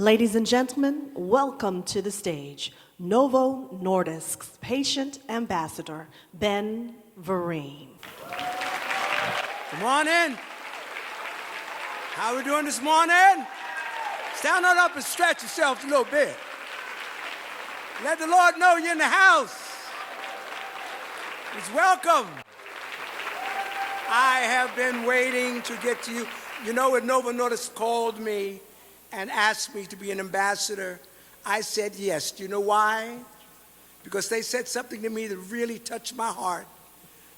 Ladies and gentlemen, welcome to the stage, Novo Nordisk's patient ambassador, Ben Vereen. Good morning. How we doing this morning? Stand on up and stretch yourself a little bit. Let the Lord know you're in the house. He's welcome. I have been waiting to get to you. You know, when Novo Nordisk called me and asked me to be an ambassador, I said yes. Do you know why? Because they said something to me that really touched my heart.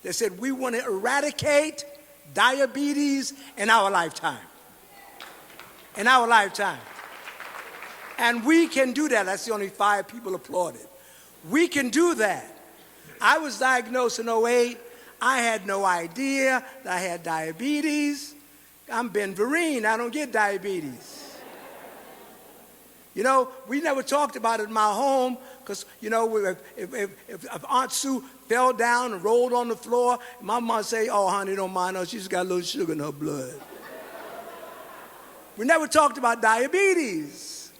They said, we want to eradicate diabetes in our lifetime. In our lifetime. And we can do that. That's the only 5 people applauded. We can do that. I was diagnosed in '08. I had no idea that I had diabetes. I'm Ben Vereen. I don't get diabetes. You know, we never talked about it in my home because, you know, if Aunt Sue fell down and rolled on the floor, my mom say, oh, honey, don't mind her. She's got a little sugar in her blood. We never talked about diabetes.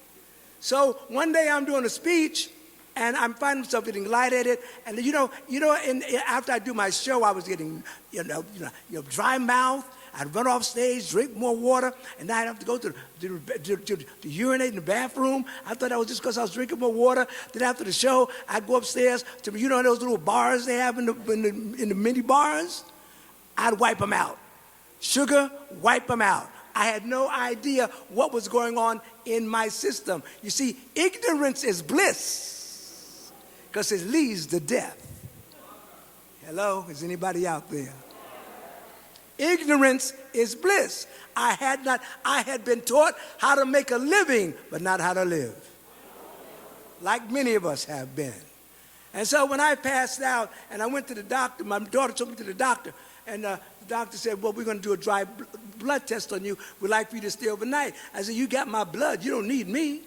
So one day I'm doing a speech, and I'm finding myself getting lightheaded. And after I do my show, I was getting, dry mouth. I'd run off stage, drink more water, and then I'd have to go to urinate in the bathroom. I thought that was just because I was drinking more water. Then after the show, I'd go upstairs to, those little bars they have in the mini bars? I'd wipe them out. Sugar, wipe them out. I had no idea what was going on in my system. You see, ignorance is bliss because it leads to death. Hello, is anybody out there? Ignorance is bliss. I had been taught how to make a living, but not how to live. Like many of us have been. And so when I passed out and I went to the doctor, my daughter took me to the doctor, and the doctor said, well, we're going to do a dry blood test on you. We'd like for you to stay overnight. I said, you got my blood. You don't need me.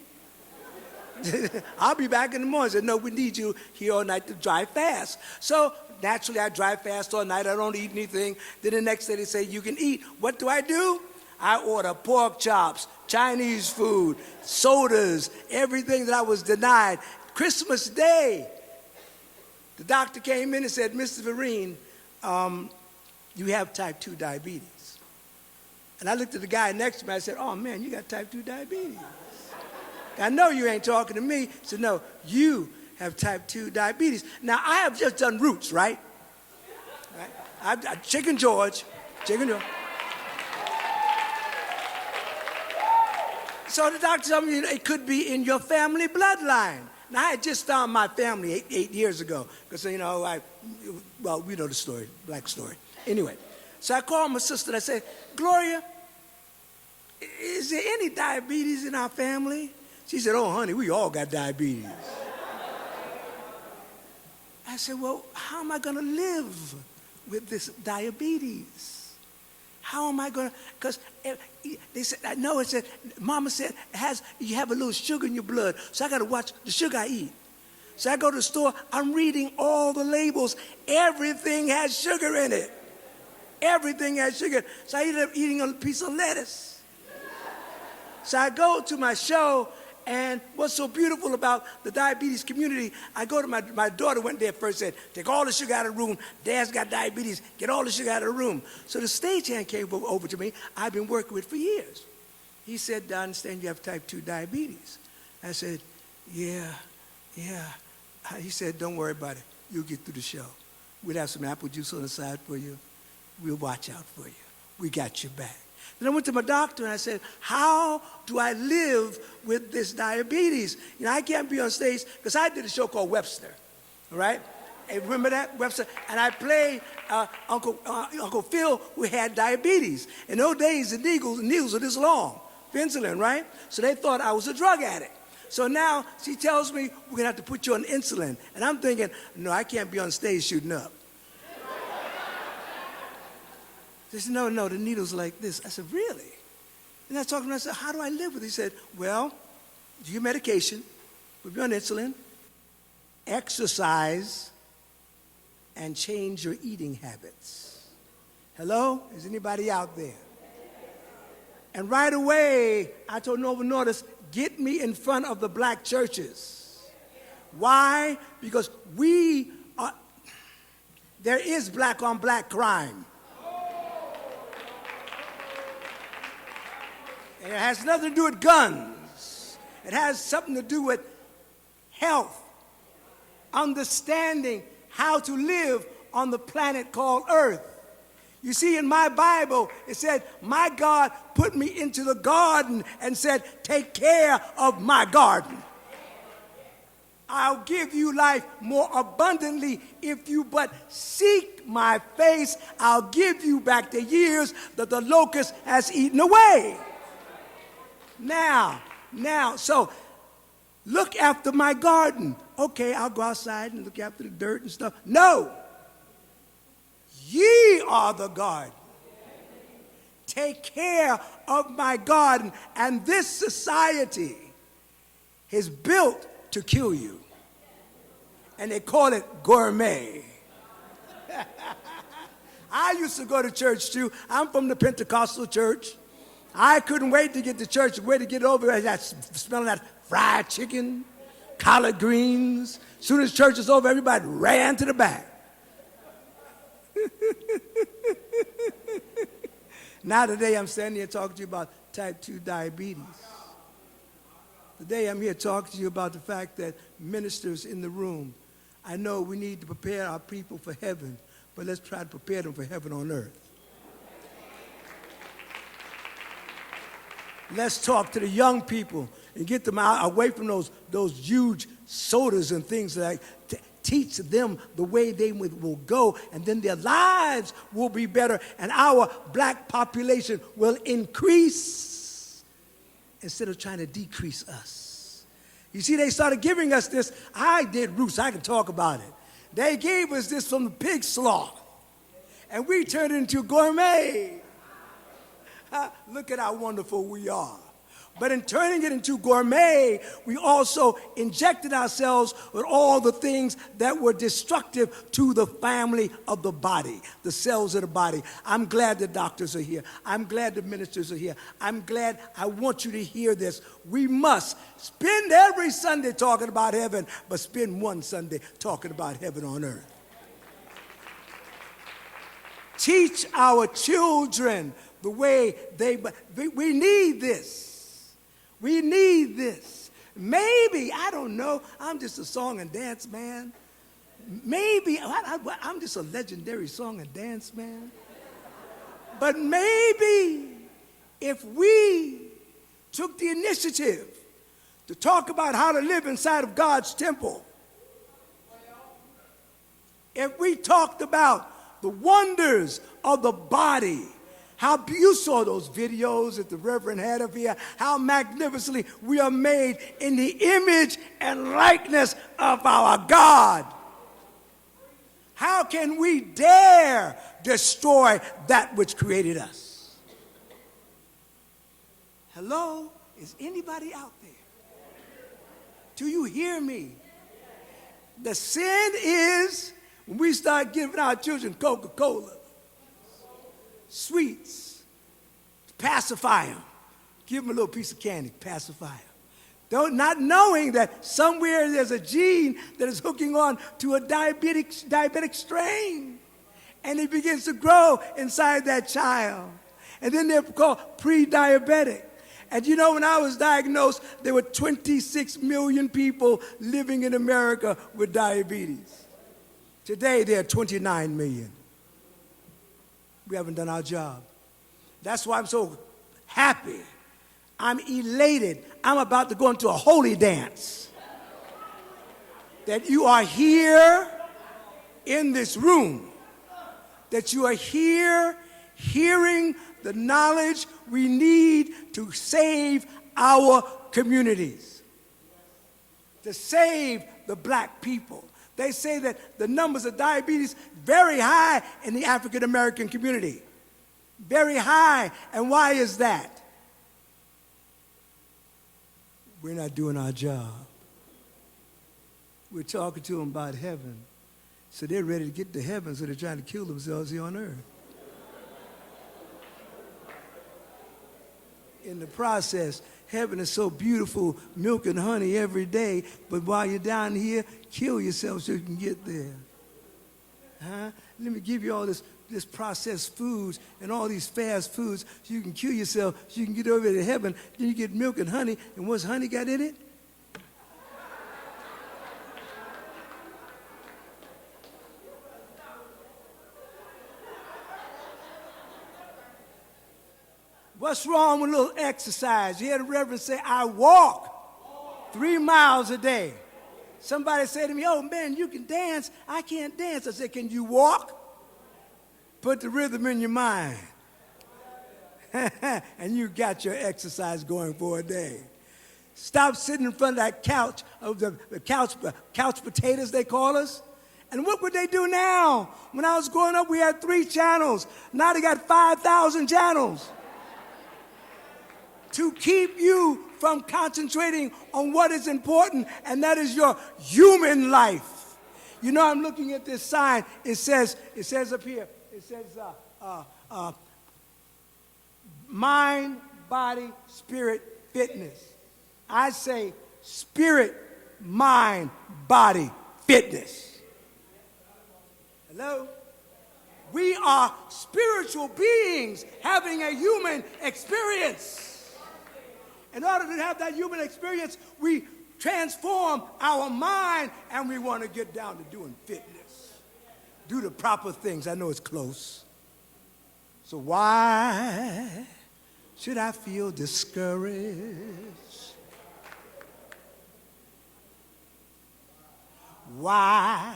I'll be back in the morning. I said, no, we need you here all night to dry fast. So naturally, I dry fast all night. I don't eat anything. Then the next day they say, you can eat. What do? I order pork chops, Chinese food, sodas, everything that I was denied. Christmas Day, the doctor came in and said, Mr. Vereen, you have type 2 diabetes. And I looked at the guy next to me. I said, oh, man, you got type 2 diabetes. I know you ain't talking to me. He said, no, you have type 2 diabetes. Now, I have just done roots, right? Chicken George. So the doctor told me it could be in your family bloodline. Now, I had just found my family eight years ago because, we know the story, black story. Anyway, so I called my sister and I said, Gloria, is there any diabetes in our family? She said, oh, honey, we all got diabetes. I said, well, how am I going to live with this diabetes? How am I going to, because they said, I know it said, Mama said, you have a little sugar in your blood, so I got to watch the sugar I eat. So I go to the store, I'm reading all the labels. Everything has sugar in it. Everything has sugar. So I ended up eating a piece of lettuce. So I go to my show, and what's so beautiful about the diabetes community, I go to my daughter went there first, said, take all the sugar out of the room. Dad's got diabetes. Get all the sugar out of the room. So the stagehand came over to me. I've been working with for years. He said, I understand you have type 2 diabetes. I said, yeah. He said, don't worry about it. You'll get through the show. We'll have some apple juice on the side for you. We'll watch out for you. We got your back. Then I went to my doctor and I said, how do I live with this diabetes? I can't be on stage because I did a show called Webster, all right? And remember that, Webster? And I played Uncle Phil, who had diabetes. In those days, the needles were this long, insulin, right? So they thought I was a drug addict. So now she tells me, we're going to have to put you on insulin. And I'm thinking, no, I can't be on stage shooting up. They said, no, the needle's like this. I said, really? And I talked to him, I said, how do I live with it? He said, well, do your medication, put you on insulin, exercise, and change your eating habits. Hello? Is anybody out there? And right away, I told Novo Nordisk, get me in front of the black churches. Why? Because there is black on black crime. And it has nothing to do with guns. It has something to do with health, understanding how to live on the planet called Earth. You see, in my Bible, it said, my God put me into the garden and said, take care of my garden. I'll give you life more abundantly if you but seek my face. I'll give you back the years that the locust has eaten away. Now, so look after my garden. Okay, I'll go outside and look after the dirt and stuff. No. Ye are the garden. Take care of my garden. And this society is built to kill you. And they call it gourmet. I used to go to church too. I'm from the Pentecostal church. I couldn't wait to get to church, wait to get over there, that smelling that fried chicken, collard greens. As soon as church was over, everybody ran to the back. Now today I'm standing here talking to you about type 2 diabetes. Today I'm here talking to you about the fact that ministers in the room, I know we need to prepare our people for heaven, but let's try to prepare them for heaven on earth. Let's talk to the young people and get them out away from those huge sodas and things like that. Teach them the way they will go, and then their lives will be better, and our black population will increase instead of trying to decrease us. You see, they started giving us this. I did roots. I can talk about it. They gave us this from the pig slough, and we turned it into gourmet. Look at how wonderful we are. But in turning it into gourmet, we also injected ourselves with all the things that were destructive to the family of the body, the cells of the body. I'm glad the doctors are here. I'm glad the ministers are here. I'm glad. I want you to hear this. We must spend every Sunday talking about heaven, but spend one Sunday talking about heaven on earth. Teach our children the way we need this. We need this. Maybe, I don't know, I'm just a song and dance man. Maybe, I'm just a legendary song and dance man. But maybe if we took the initiative to talk about how to live inside of God's temple, if we talked about the wonders of the body, how you saw those videos that the Reverend had up here, how magnificently we are made in the image and likeness of our God. How can we dare destroy that which created us? Hello? Is anybody out there? Do you hear me? The sin is when we start giving our children Coca-Cola, sweets, pacify them. Give them a little piece of candy, pacify them. Not knowing that somewhere there's a gene that is hooking on to a diabetic strain. And it begins to grow inside that child. And then they're called pre-diabetic. And you know, when I was diagnosed, there were 26 million people living in America with diabetes. Today, there are 29 million. We haven't done our job. That's why I'm so happy. I'm elated. I'm about to go into a holy dance. That you are here in this room. That you are here hearing the knowledge we need to save our communities. To save the black people. They say that the numbers of diabetes very high in the African American community. Very high. And why is that? We're not doing our job. We're talking to them about heaven. So they're ready to get to heaven, so they're trying to kill themselves here on earth. In the process, Heaven is so beautiful, milk and honey every day, but while you're down here, kill yourself so you can get there. Huh? Let me give you all this processed foods and all these fast foods so you can kill yourself so you can get over to heaven. Then you get milk and honey, and what's honey got in it? What's wrong with a little exercise? You hear the reverend say, I walk 3 miles a day. Somebody say to me, oh man, you can dance. I can't dance. I said, can you walk? Put the rhythm in your mind. And you got your exercise going for a day. Stop sitting in front of that couch, of the couch potatoes they call us. And what would they do now? When I was growing up, we had 3 channels. Now they got 5,000 channels. To keep you from concentrating on what is important, and that is your human life. You know, I'm looking at this sign. It says up here, it says mind, body, spirit, fitness. I say spirit, mind, body, fitness. Hello? We are spiritual beings having a human experience. In order to have that human experience, we transform our mind, and we want to get down to doing fitness. Do the proper things. I know it's close. So why should I feel discouraged? Why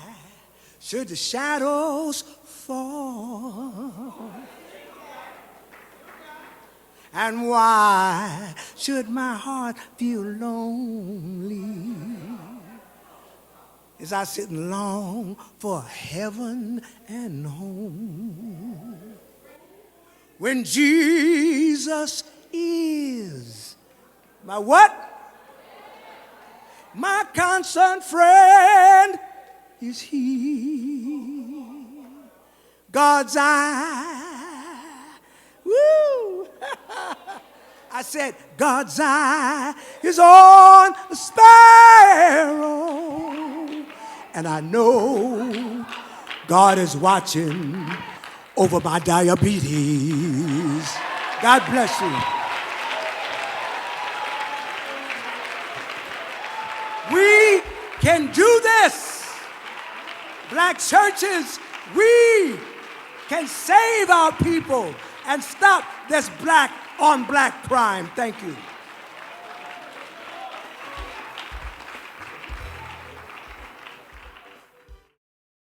should the shadows fall? And why should my heart feel lonely as I sit and long for heaven and home? When Jesus is my what? My constant friend is He. God's eye. Woo! I said, God's eye is on the sparrow. And I know God is watching over my diabetes. God bless you. We can do this. Black churches, we can save our people and stop this black on black crime. Thank you.